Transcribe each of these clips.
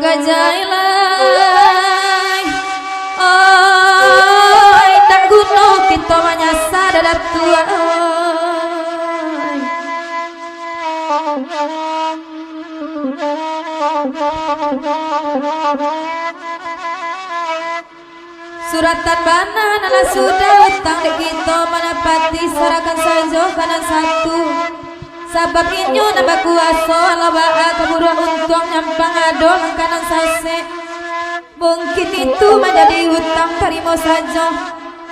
Gajailai oi tak guna kita menyasar dadat tua suratan bana nala sudah utang dek kita menepati sarakan saja kanan satu sabab inyo nambah kuasa lawaa keburu untung nyampang ado langkanan sase mungkin itu menjadi hutang terima saja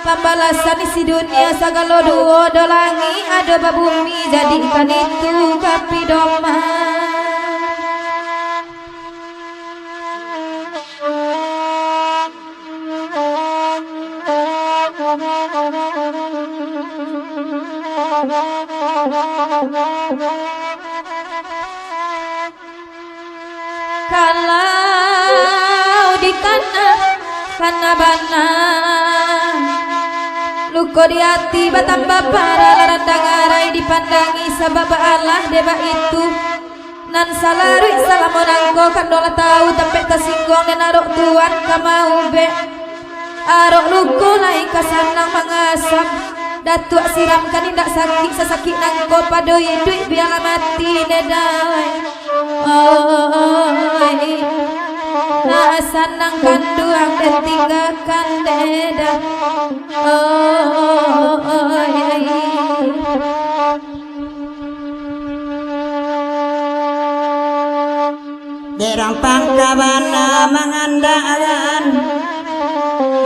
pembalasan isi dunia segala dua dolangi ada babumi jadikan itu kapi doma kalau di kana bana luko di hati batambah para larandang arai dipandangi sabab Allah deba itu nan salarui salamonangko kandola tahu tapi tersinggung dan arok tuan kamau be arok luko lai kasanang mangasam datuk siramkan indak sakit sesakit nangko padoi duit biar mati nedai oi nasanang kanduang dan tinggalkan deda oi derang pangkabana mengandalkan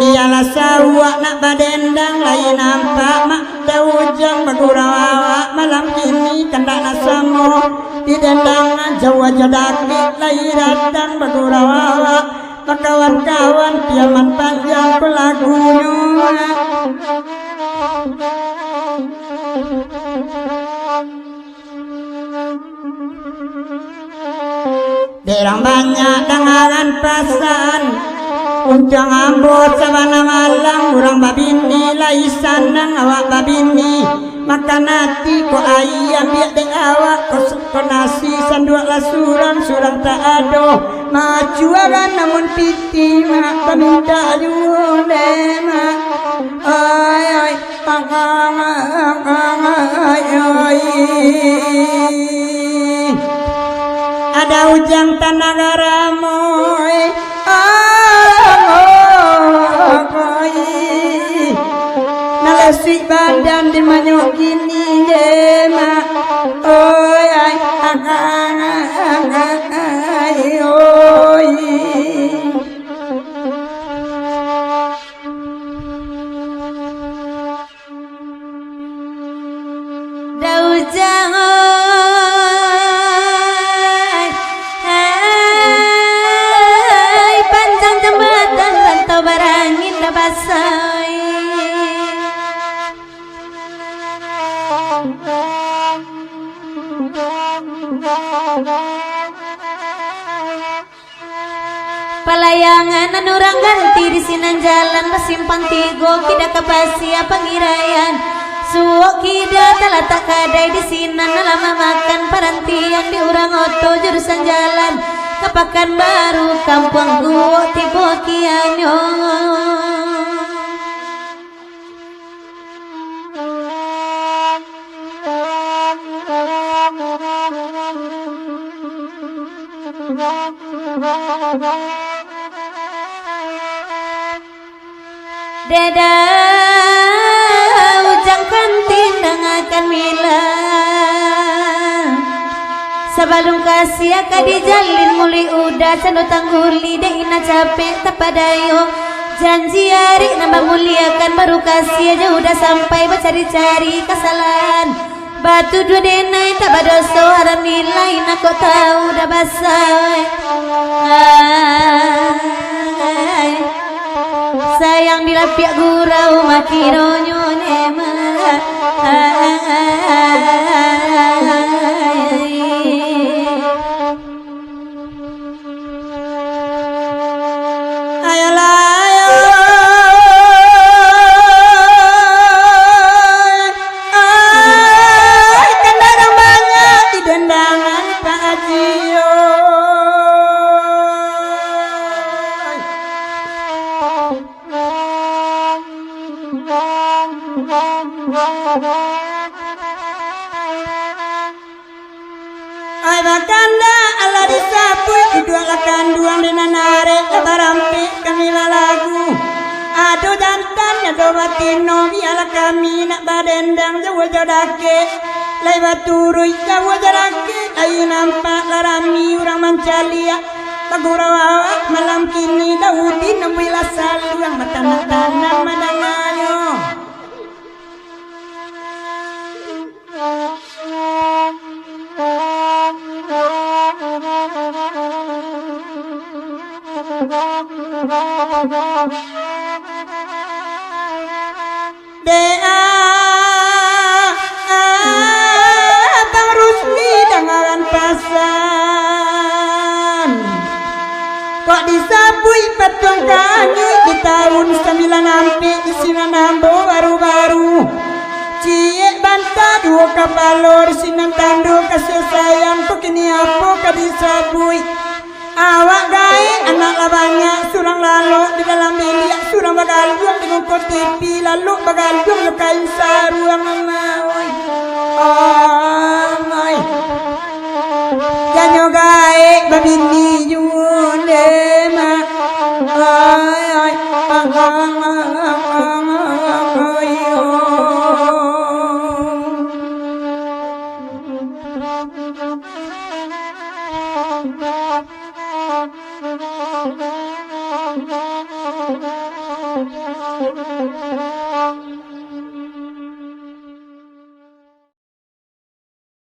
dialah sawak nak badendang lain nampak mak daujang bagurawa malam ini kandak nasamu di dendang jawa jadaki lain datang bagurawa kawan-kawan kiamat panjang pelagunya derang banyak dengaran pasan Unjang ambut sabana malang urang babini laisan nang awak babini makan hati ko ayam biak dek awak ko nasi sandua lasuran surang tak ado majuaran namun piti mak paminta june mak ay ay panggang ay ay ada ujang tanah garamoy nalesi badan di manyok gini jema oi ai oi daujang panjang jembatan rantau barangin dah basai pelayangan anurang ganti di sinan jalan bersimpang tigo kida kepasia pengirayan suok kida telah tak kadai di sinan lama makan parantian di urang oto jurusan jalan kepakan baru kampung guo tibo kianyo deda ujang kantin dengakan mila sebelum kasih ka dijalin muli udah cendo tangguli deh ina capek tapadayo janji hari nambah muliakan baru kasih aja udah sampai bercari-cari kesalahan batu dua denai tak badoso haram nilai nak kau tahu dah basah sayang dilapiak gurau makironyo nema ayolah Ay bakanda ala disapui dua lakan duang dinanare lebarampi kami lagu. Aduh jantan ya do batino biala kami nak badendang jauh jodake. Lai baturui jauh jodake ayu nampak larami urang mancalia. Pagurawa malam kini Daudi nambila saluang matana-tanah madangayo. Dea Bang Rusli dengan pasan. Kok disabui patung kami di tahun 9 ampi isinan nambo baru-baru. Cie banta dua kapalor sinan tando kasih sayang kok kini apa kadisabui. Awak gae anak labanya surang lalu di dalam bilik surang bagal juang di ngukut TV lalu bagal juang lukain saruang mamawai. Amai janyo gae babini junde ma ay ay